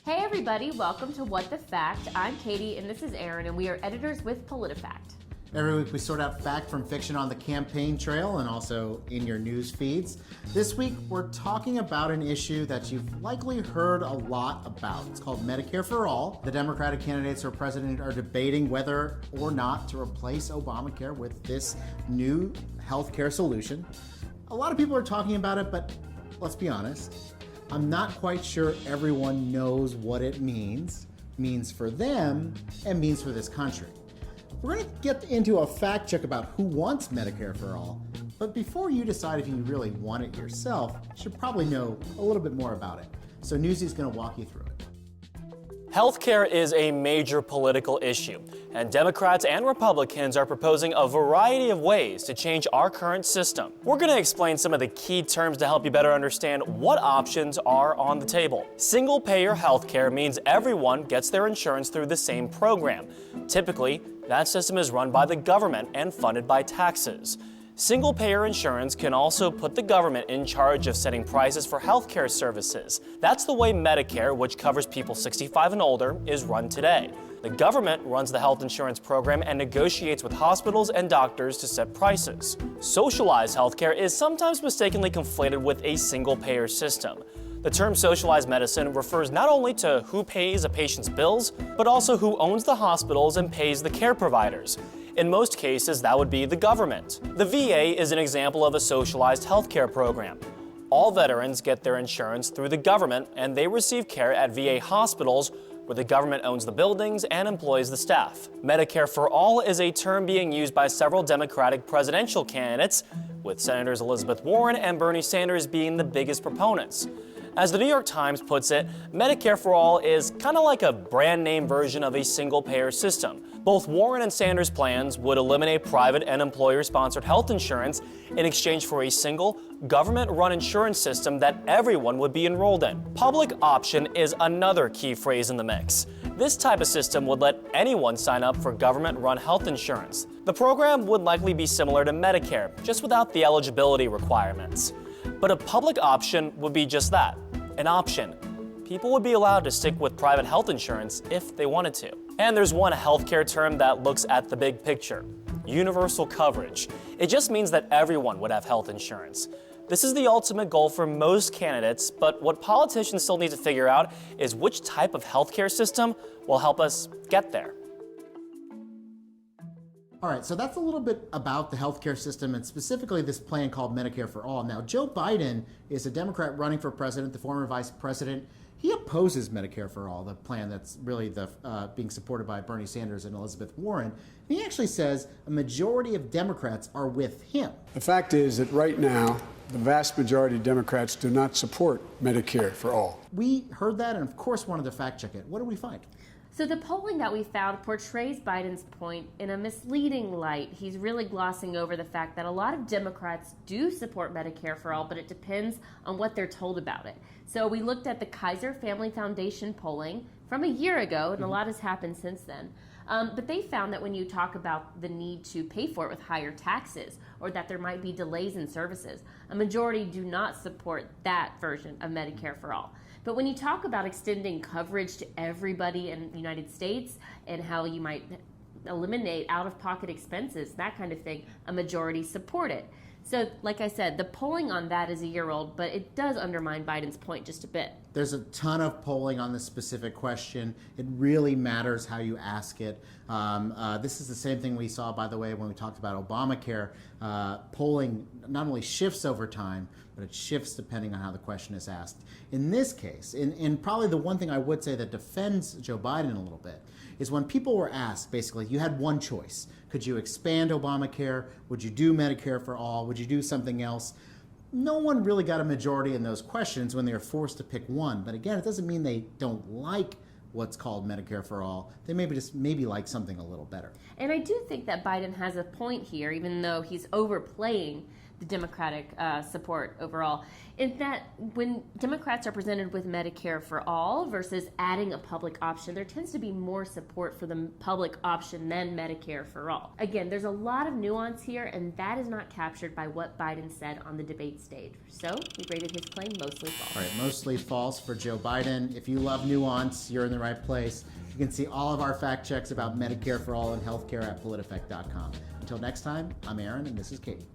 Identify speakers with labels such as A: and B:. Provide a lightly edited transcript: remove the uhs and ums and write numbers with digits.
A: Hey everybody, welcome to What the Fact. I'm Katie and this is Aaron, and we are editors with PolitiFact.
B: Every week we sort out fact from fiction on the campaign trail and also in your news feeds. This week we're talking about an issue that you've likely heard a lot about. It's called Medicare for All. The Democratic candidates for president are debating whether or not to replace Obamacare with this new healthcare solution. A lot of people are talking about it, but let's be honest, I'm not quite sure everyone knows what it means for them, and means for this country. We're going to get into a fact check about who wants Medicare for all, but before you decide if you really want it yourself, you should probably know a little bit more about it. So Newsy's going to walk you through it.
C: Healthcare is a major political issue, and Democrats and Republicans are proposing a variety of ways to change our current system. We're going to explain some of the key terms to help you better understand what options are on the table. Single-payer healthcare means everyone gets their insurance through the same program. Typically, that system is run by the government and funded by taxes. Single-payer insurance can also put the government in charge of setting prices for healthcare services. That's the way Medicare, which covers people 65 and older, is run today. The government runs the health insurance program and negotiates with hospitals and doctors to set prices. Socialized healthcare is sometimes mistakenly conflated with a single-payer system. The term socialized medicine refers not only to who pays a patient's bills, but also who owns the hospitals and pays the care providers. In most cases, that would be the government. The VA is an example of a socialized healthcare program. All veterans get their insurance through the government, and they receive care at VA hospitals where the government owns the buildings and employs the staff. Medicare for All is a term being used by several Democratic presidential candidates, with Senators Elizabeth Warren and Bernie Sanders being the biggest proponents. As the New York Times puts it, Medicare for All is kind of like a brand name version of a single-payer system. Both Warren and Sanders' plans would eliminate private and employer-sponsored health insurance in exchange for a single, government-run insurance system that everyone would be enrolled in. Public option is another key phrase in the mix. This type of system would let anyone sign up for government-run health insurance. The program would likely be similar to Medicare, just without the eligibility requirements. But a public option would be just that, an option. People would be allowed to stick with private health insurance if they wanted to. And there's one healthcare term that looks at the big picture: universal coverage. It just means that everyone would have health insurance. This is the ultimate goal for most candidates, but what politicians still need to figure out is which type of healthcare system will help us get there.
B: All right, so that's a little bit about the healthcare system and specifically this plan called Medicare for All. Now, Joe Biden is a Democrat running for president, the former vice president. He opposes Medicare for All, the plan that's really being supported by Bernie Sanders and Elizabeth Warren. And he actually says a majority of Democrats are with him.
D: The fact is that right now, the vast majority of Democrats do not support Medicare for All.
B: We heard that and, of course, wanted to fact check it. What did we find?
A: So the polling that we found portrays Biden's point in a misleading light. He's really glossing over the fact that a lot of Democrats do support Medicare for All, but it depends on what they're told about it. So we looked at the Kaiser Family Foundation polling from a year ago, and a lot has happened since then. But they found that when you talk about the need to pay for it with higher taxes, or that there might be delays in services, a majority do not support that version of Medicare for All. But when you talk about extending coverage to everybody in the United States and how you might eliminate out-of-pocket expenses, that kind of thing, a majority support it. So, like I said, the polling on that is a year old, but it does undermine Biden's point just a bit.
B: There's a ton of polling on this specific question. It really matters how you ask it. This is the same thing we saw, by the way, when we talked about Obamacare. Polling not only shifts over time, but it shifts depending on how the question is asked. In this case, and probably the one thing I would say that defends Joe Biden a little bit, is when people were asked, basically, you had one choice. Could you expand Obamacare? Would you do Medicare for All? Would you do something else? No one really got a majority in those questions when they were forced to pick one. But again, it doesn't mean they don't like what's called Medicare for All. They maybe like something a little better.
A: And I do think that Biden has a point here, even though he's overplaying the Democratic support overall. In that, when Democrats are presented with Medicare for all versus adding a public option, there tends to be more support for the public option than Medicare for all. Again, there's a lot of nuance here, and that is not captured by what Biden said on the debate stage. So he rated his claim mostly false.
B: All right, mostly false for Joe Biden. If you love nuance, you're in the right place. You can see all of our fact checks about Medicare for all and healthcare at politifact.com. Until next time, I'm Aaron, and this is Katie.